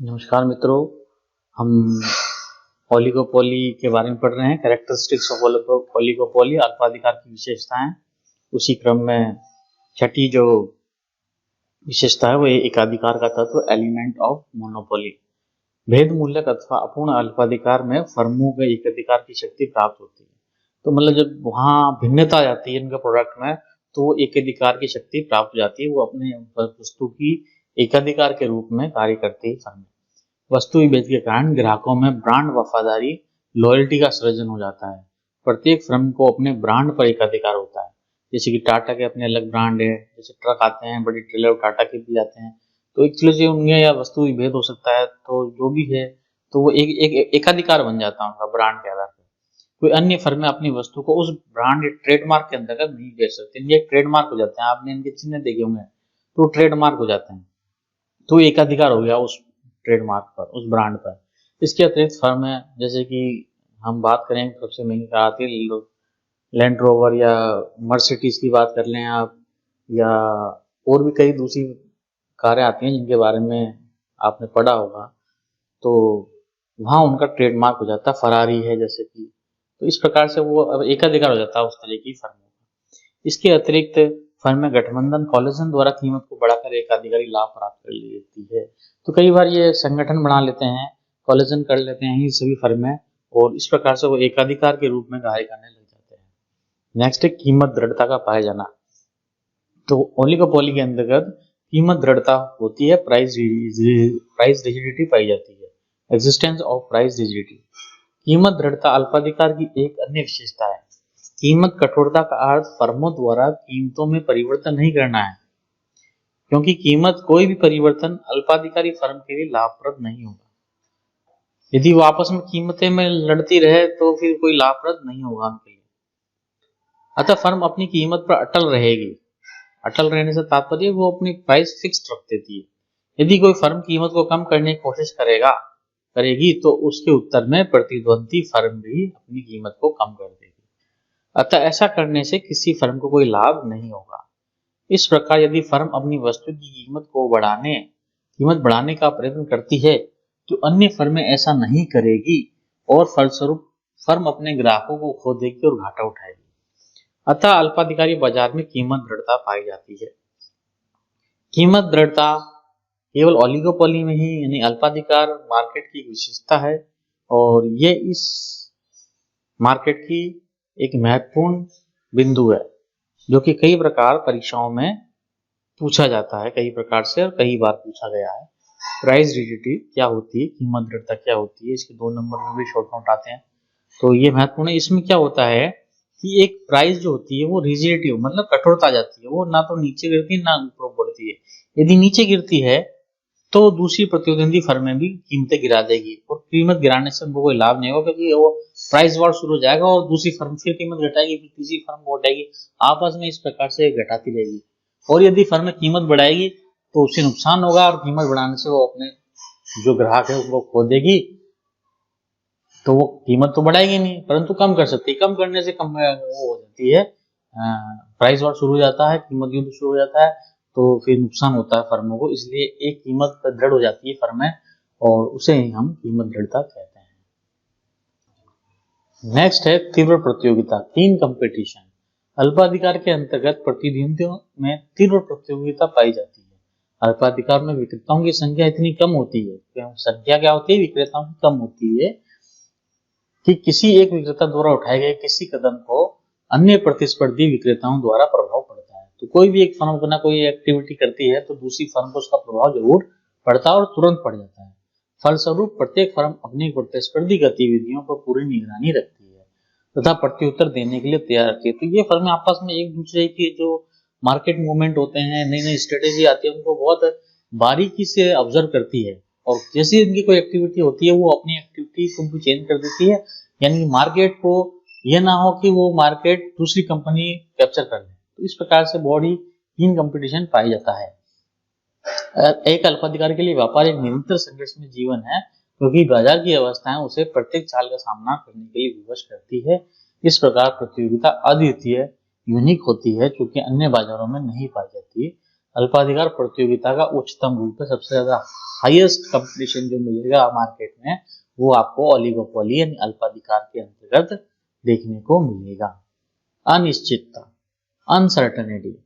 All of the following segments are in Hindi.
नमस्कार मित्रों। हम ओलिगोपोली के बारे में पढ़ रहे हैं। कैरेक्टरिस्टिक्स ऑफ ओलिगोपोली, अल्पाधिकार की विशेषताएं। उसी क्रम में छठी जो विशेषता है वो एकाधिकार का तत्व, एलिमेंट ऑफ मोनोपोली। भेद मूल्यक अथवा अपूर्ण अल्पाधिकार में फर्मों को एकाधिकार की शक्ति प्राप्त होती है। तो मतलब जब वहाँ भिन्नता आ जाती है इनके प्रोडक्ट में, तो वो एकाधिकार की शक्ति प्राप्त हो जाती है। वो अपने वस्तु की एकाधिकार के रूप में कार्य करती है फर्म। वस्तु विभेद के कारण ग्राहकों में ब्रांड वफादारी, लॉयल्टी का सृजन हो जाता है। प्रत्येक फर्म को अपने ब्रांड पर एकाधिकार होता है। जैसे कि टाटा के अपने अलग ब्रांड है, जैसे ट्रक आते हैं, बड़ी ट्रेलर टाटा के भी आते हैं। तो एक चीज उनमें या वस्तु विभेद हो सकता है, तो जो भी है तो वो एक एकाधिकार बन जाता है उनका ब्रांड के आधार पर। कोई अन्य फर्म में अपनी वस्तु को उस ब्रांड या ट्रेडमार्क के अंतर्गत नहीं बेच सकते। इनके ट्रेडमार्क हो जाते हैं, आपने इनके चिन्ह देखे होंगे, तो ट्रेडमार्क हो जाते हैं। तो एकाधिकार हो गया उस ट्रेडमार्क पर, उस ब्रांड पर। इसके अतिरिक्त फर्म है, जैसे कि हम बात करें सबसे महंगी कार आती है लैंड रोवर या मर्सिडीज की बात कर लें आप, या और भी कई दूसरी कारें आती हैं जिनके बारे में आपने पढ़ा होगा। तो वहाँ उनका ट्रेडमार्क हो जाता है। फरारी है जैसे कि, तो इस प्रकार से वो अब एकाधिकार हो जाता है उस तरह की फर्मों का। इसके अतिरिक्त फर्म में गठबंधन कॉलेजन द्वारा कीमत को बढ़ाकर एकाधिकारी लाभ प्राप्त कर लेती है। तो कई बार ये संगठन बना लेते हैं, कॉलेजन कर लेते हैं ये सभी फर्में, और इस प्रकार से वो एकाधिकार के रूप में कार्य करने लग जाते हैं। नेक्स्ट है कीमत दृढ़ता का पाया जाना। तो ओलिगोपोली के अंतर्गत कीमत दृढ़ता होती है, प्राइस रिजिडिटी पाई जाती है। Existence of price rigidity. कीमत दृढ़ता अल्पाधिकार की एक अन्य विशेषता है। कीमत कठोरता का अर्थ फर्मों द्वारा कीमतों में परिवर्तन नहीं करना है, क्योंकि कीमत कोई भी परिवर्तन अल्पाधिकारी फर्म के लिए लाभप्रद नहीं होगा। यदि वो आपस में कीमतें में लड़ती रहे तो फिर कोई लाभप्रद नहीं होगा उनके लिए। अतः फर्म अपनी कीमत पर अटल रहेगी। अटल रहने से तात्पर्य वो अपनी प्राइस फिक्स्ड रख देती है। यदि कोई फर्म कीमत को कम करने की कोशिश करेगी तो उसके उत्तर में प्रतिद्वंदी फर्म भी अपनी कीमत को कम कर देगी। अतः ऐसा करने से किसी फर्म को कोई लाभ नहीं होगा। इस प्रकार यदि फर्म अपनी वस्तु की कीमत बढ़ाने का प्रयत्न करती है तो अन्य फर्में ऐसा नहीं करेगी, और फलस्वरूप फर्म अपने ग्राहकों को खो देगी और घाटा उठाएगी। अतः अल्पाधिकारी बाजार में कीमत दृढ़ता पाई जाती है। कीमत दृढ़ता केवल ओलिगोपोली में ही, यानी अल्पाधिकार मार्केट की विशेषता है, और ये इस मार्केट की एक महत्वपूर्ण बिंदु है जो कि कई प्रकार परीक्षाओं में पूछा जाता है, कई प्रकार से और कई बार पूछा गया है। प्राइस रिजिडिटी क्या होती है, कीमत दृढ़ता क्या होती है, इसके 2 नंबर में भी शॉर्ट नोट आते हैं, तो ये महत्वपूर्ण है। इसमें क्या होता है कि एक प्राइस जो होती है वो रिजिडिटी मतलब कठोरता आ जाती है, वो ना तो नीचे गिरती है ना ऊपर बढ़ती है। यदि नीचे गिरती है तो दूसरी प्रतिद्वंदी फर्में भी कीमतें गिरा देगी, और कीमत गिराने से उनको कोई लाभ नहीं होगा, क्योंकि वो प्राइस वॉर शुरू हो जाएगा और दूसरी फर्म फिर कीमत घटाएगी, फिर तीसरी फर्म घटाएगी, आपस में इस प्रकार से घटाती रहेगी। और यदि फर्म कीमत बढ़ाएगी तो उसे नुकसान होगा, और कीमत बढ़ाने से वो अपने जो ग्राहक है उनको खो देगी। तो वो कीमत तो बढ़ाएगी नहीं, परंतु कम कर सकती है। कम करने से कम वो हो जाती है, प्राइस वॉर शुरू हो जाता है, कीमत युद्ध शुरू हो जाता है, तो फिर नुकसान होता है फर्मों को। इसलिए एक कीमत दृढ़ हो जाती है फर्में, और उसे ही हम कीमत दृढ़ता कहते हैं। नेक्स्ट है तीव्र प्रतियोगिता, कीन कंपटीशन। अल्पाधिकार के अंतर्गत प्रतिद्वंदियों में तीव्र प्रतियोगिता पाई जाती है। अल्पाधिकार में विक्रेताओं की संख्या इतनी कम होती है, संख्या क्या होती है, विक्रेताओं की कम होती है, कि किसी एक विक्रेता द्वारा उठाए गए किसी कदम को अन्य प्रतिस्पर्धी विक्रेताओं द्वारा प्रभाव पड़ता है। तो कोई भी एक फर्म अपना कोई एक्टिविटी करती है तो दूसरी फर्म को उसका प्रभाव जरूर पड़ता है, और तुरंत पड़ जाता है। फलस्वरूप प्रत्येक फर्म अपनी प्रतिस्पर्धी गतिविधियों पर पूरी निगरानी रखती है तथा प्रत्युत्तर देने के लिए तैयार रहती है। तो ये फर्में आपस में एक दूसरे की जो मार्केट मूवमेंट होते हैं, नई नई स्ट्रेटेजी आती है, उनको बहुत बारीकी से ऑब्जर्व करती है, और जैसे इनकी कोई एक्टिविटी होती है वो अपनी एक्टिविटी को भी चेंज कर देती है। यानी मार्केट को यह ना हो कि वो मार्केट दूसरी कंपनी कैप्चर कर ले। तो इस प्रकार से बॉडी कीन कंपटीशन पाया जाता है। एक अल्पाधिकारी के लिए व्यापार एक निरंतर संघर्ष में जीवन है, क्योंकि बाजार की अवस्थाएं उसे प्रत्येक चाल का सामना करने के लिए विवश करती है। इस प्रकार प्रतियोगिता अद्वितीय यूनिक होती है, जो कि अन्य बाजारों में नहीं पाई जाती। अल्पाधिकार प्रतियोगिता का उच्चतम रूप है, सबसे ज्यादा हाईएस्ट कंपटीशन जो मिलेगा मार्केट में वो आपको ओलिगोपोली यानी अल्पाधिकार के अंतर्गत देखने को मिलेगा। अनिश्चितता, अनसर्टेनिटी,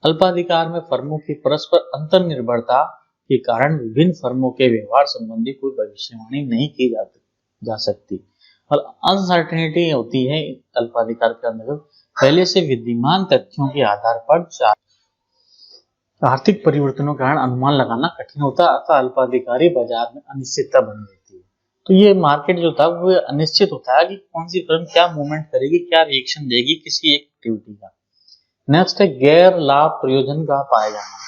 अल्पाधिकार में फर्मों की परस्पर अंतर्निर्भरता के कारण विभिन्न फर्मों के व्यवहार संबंधी कोई भविष्यवाणी नहीं की जा सकती। और अनसर्टेनिटी होती है अल्पाधिकार के अंतर्गत पहले से विद्यमान तथ्यों के आधार पर आर्थिक परिवर्तनों के कारण अनुमान लगाना कठिन होता है, अतः अल्पाधिकारी बाजार में अनिश्चितता बनी रहती है। तो ये मार्केट जो था वो अनिश्चित होता है कि कौन सी फर्म क्या मूवमेंट करेगी, क्या रिएक्शन देगी किसी एक एक्टिविटी का। नेक्स्ट है गैर लाभ प्रयोजन का पाया जाना,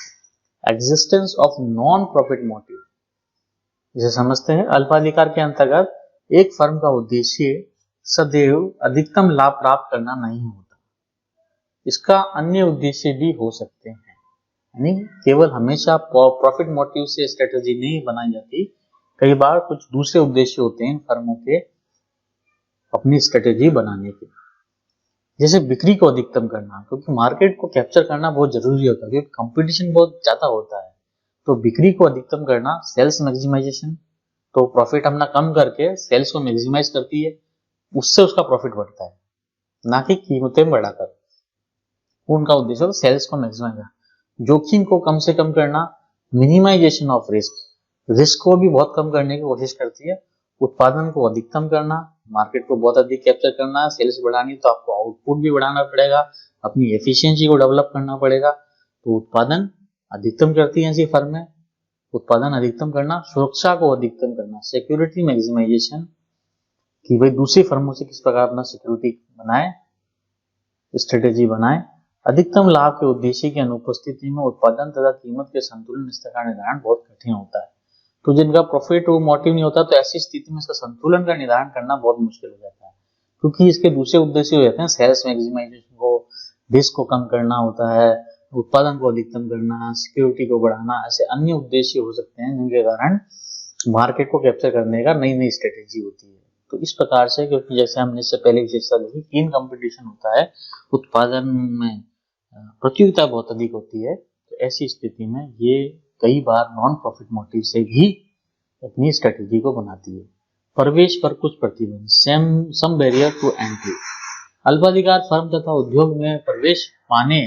existence of non profit motive. इसे समझते हैं, अल्पाधिकार के अंतर्गत एक फर्म का उद्देश्य सदैव अधिकतम लाभ प्राप्त करना नहीं होता, इसका अन्य उद्देश्य भी हो सकते हैं, यानी केवल हमेशा प्रॉफिट मोटिव से स्ट्रेटेजी नहीं बनाई जाती, कई बार कुछ दूसरे उद्देश्य होते हैं फर्मों के अपनी स्ट्रेटेजी बनाने के। जैसे बिक्री को अधिकतम करना, क्योंकि मार्केट को कैप्चर करना बहुत जरूरी होता है क्योंकि कंपटीशन बहुत ज्यादा होता है, तो बिक्री को अधिकतम करना, सेल्स मैक्सिमाइजेशन, तो प्रॉफिट अपना कम करके सेल्स को मैक्सिमाइज करती है, उससे उसका प्रॉफिट बढ़ता है, ना कि कीमतें बढ़ाकर। उनका उद्देश्य सेल्स को मैक्सिमाइज करना। जोखिम को कम से कम करना, मिनिमाइजेशन ऑफ रिस्क, रिस्क को भी बहुत कम करने की कोशिश करती है। उत्पादन को अधिकतम करना, मार्केट को बहुत अधिक कैप्चर करना, सेल्स बढ़ानी तो आपको आउटपुट भी बढ़ाना पड़ेगा, अपनी एफिशिएंसी को डेवलप करना पड़ेगा, तो उत्पादन अधिकतम करती है ऐसी फर्में। उत्पादन अधिकतम करना, सुरक्षा को अधिकतम करना, सिक्योरिटी मैक्सिमाइजेशन, कि भाई दूसरी फर्मों से किस प्रकार अपना सिक्योरिटी बनाए, स्ट्रेटेजी बनाए। अधिकतम लाभ के उद्देश्य की अनुपस्थिति में उत्पादन तथा कीमत के संतुलन स्तर का निर्धारण बहुत कठिन होता है। तो जिनका प्रॉफिट वो मोटिव नहीं होता, तो ऐसी स्थिति में इसका संतुलन का निर्धारण करना बहुत मुश्किल हो जाता है, क्योंकि इसके दूसरे उद्देश्य हो जाते हैं, सेल्स मैक्सिमाइजेशन को, रिस्क को कम करना होता है, उत्पादन को अधिकतम करना, सिक्योरिटी को बढ़ाना, ऐसे अन्य उद्देश्य हो सकते हैं जिनके कारण मार्केट को कैप्चर करने का नई नई स्ट्रेटेजी होती है। तो इस प्रकार से, क्योंकि जैसे हमने इससे पहले विशेषता देखी, कीन कंपटीशन होता है, उत्पादन में प्रतियोगिता बहुत अधिक होती है, तो ऐसी स्थिति में ये कई बार नॉन प्रॉफिट मोटिव से भी अपनी स्ट्रेटेजी को बनाती है। प्रवेश पर कुछ प्रतिबंध, सम बैरियर टू एंट्री, अल्पाधिकार फर्म तथा उद्योग में प्रवेश पाने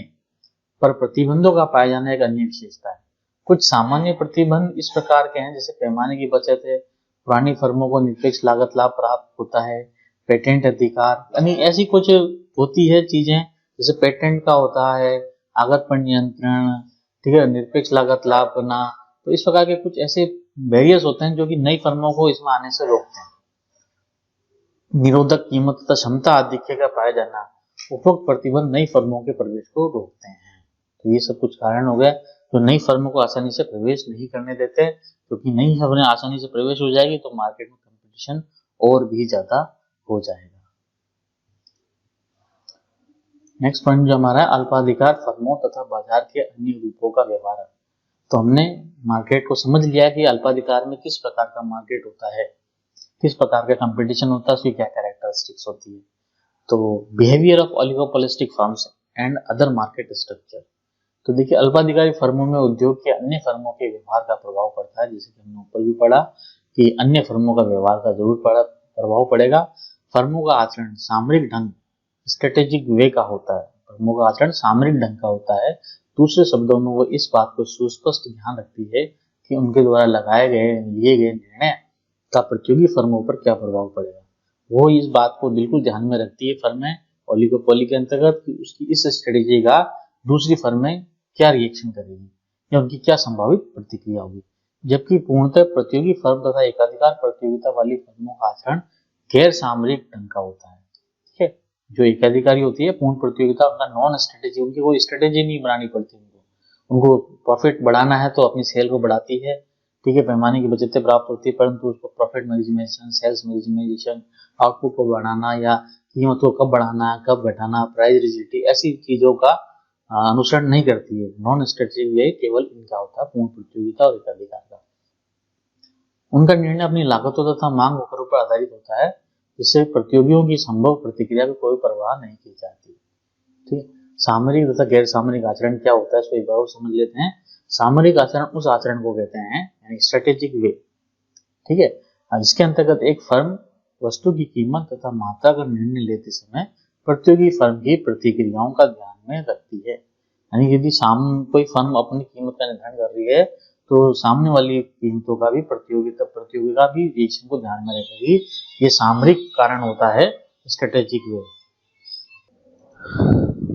पर प्रतिबंधों का पाया जाना एक अन्य विशेषता है। कुछ सामान्य प्रतिबंध इस प्रकार के हैं, जैसे पैमाने की बचत है, पुरानी फर्मों को निरपेक्ष लागत लाभ प्राप्त होता है, पेटेंट अधिकार, यानी ऐसी कुछ होती है चीजें, जैसे पेटेंट का होता है, आगत पर नियंत्रण, ठीक है, निरपेक्ष लागत लाभ करना। तो इस प्रकार के कुछ ऐसे बैरियर्स होते हैं जो कि नई फर्मों को इसमें आने से रोकते हैं। निरोधक कीमत तथा क्षमता आधिक्य का पाया जाना, उपरोक्त प्रतिबंध नई फर्मों के प्रवेश को रोकते हैं। तो ये सब कुछ कारण हो गए जो नई फर्मों को आसानी से प्रवेश नहीं करने देते, क्योंकि नई फर्में आसानी से प्रवेश हो जाएगी तो मार्केट में कंपटीशन और भी ज्यादा हो जाएगा। नेक्स्ट पॉइंट जो हमारा है, अल्पाधिकार फर्मों तथा बाजार के अन्य रूपों का व्यवहार। तो हमने मार्केट को समझ लिया कि अल्पाधिकार में किस प्रकार का मार्केट होता है, किस प्रकार का कंपटीशन होता है, उसकी क्या कैरेक्टरिस्टिक्स होती है। तो behaviour of oligopolistic firms and other market structure. तो देखिए, अल्पाधिकारी फर्मों में उद्योग के अन्य फर्मों के व्यवहार का प्रभाव पड़ता है, जैसे कि हमने ऊपर भी पढ़ा कि अन्य फर्मों का व्यवहार का जरूर प्रभाव पड़ेगा। फर्मों का आचरण सामरिक ढंग, स्ट्रेटेजिक वे का होता है, फर्मों का आचरण सामरिक ढंग का होता है। दूसरे शब्दों में वो इस बात को सुस्पष्ट ध्यान रखती है कि उनके द्वारा लगाए गए लिए गए निर्णय का प्रतियोगी फर्मों पर क्या प्रभाव पड़ेगा। वो इस बात को बिल्कुल ध्यान में रखती है फर्में ओलिगोपोली के अंतर्गत कि उसकी इस स्ट्रेटेजी का दूसरी फर्में क्या रिएक्शन करेगी या उनकी क्या संभावित प्रतिक्रिया होगी। जबकि पूर्णतः प्रतियोगी फर्म तथा एकाधिकार प्रतियोगिता वाली फर्मों का आचरण गैर सामरिक ढंग का होता है। ठीक है, जो एकाधिकारी होती है पूर्ण प्रतियोगिता, उनका नॉन स्ट्रेटेजी, उनकी कोई स्ट्रेटेजी नहीं बनानी पड़ती उनको प्रॉफिट बढ़ाना है तो अपनी सेल को बढ़ाती है, ठीक है, पैमाने की बचतें प्राप्त होती है, परंतु उसको profit maximisation, sales maximisation, output को बढ़ाना या कीमत को कब बढ़ाना कब घटाना, प्राइस रिजिडिटी, ऐसी चीजों का अनुसरण नहीं करती है। नॉन स्ट्रेटेजिक वे केवल इनका होता है, पूर्ण प्रतियोगिता और एकाधिकार का। उनका निर्णय अपनी लागतों तथा मांग वक्रों पर आधारित होता है, जिससे प्रतियोगियों की संभव प्रतिक्रिया को कोई परवाह नहीं की जाती। ठीक है, सामरिक तथा गैर सामरिक आचरण क्या होता है इसको एक बार और समझ लेते हैं। सामरिक आचरण उस आचरण को कहते हैं यानी स्ट्रेटेजिक वे, ठीक है, इसके अंतर्गत एक फर्म वस्तु की कीमत तथा मात्रा का निर्णय लेते समय प्रतियोगी फर्म की प्रतिक्रियाओं का ध्यान में रखती है। यानी यदि कोई फर्म अपनी कीमत का निर्धारण कर रही है तो सामने वाली कीमतों का भी प्रतियोगी का भी रिएक्शन को ध्यान में रखेगी। ये सामरिक कारण होता है स्ट्रेटेजिक वे।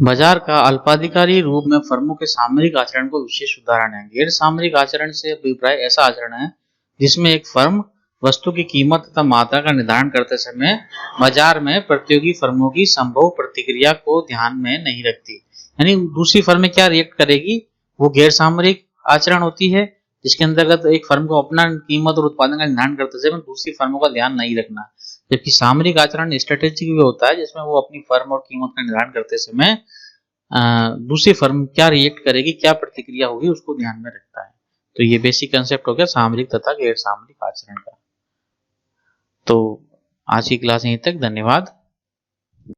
बाजार का अल्पाधिकारी रूप में फर्मों के सामरिक आचरण को विशेष उदाहरण है। गैर सामरिक आचरण से अभिप्राय ऐसा आचरण है जिसमें एक फर्म वस्तु की कीमत तथा मात्रा का निर्धारण करते समय बाजार में प्रतियोगी फर्मों की संभव प्रतिक्रिया को ध्यान में नहीं रखती। यानी दूसरी फर्म क्या रिएक्ट करेगी वो गैर सामरिक आचरण होती है, जिसके अंतर्गत एक फर्म को अपना कीमत और उत्पादन का निर्धारण करते समय दूसरी फर्मों का ध्यान नहीं रखना। जबकि सामरिक आचरण स्ट्रेटेजिक भी होता है जिसमें वो अपनी फर्म और कीमत का निर्धारण करते समय दूसरी फर्म क्या रिएक्ट करेगी, क्या प्रतिक्रिया होगी उसको ध्यान में रखता है। तो ये बेसिक कंसेप्ट हो गया सामरिक तथा गैर सामरिक आचरण का। तो आज की क्लास यहीं तक, धन्यवाद।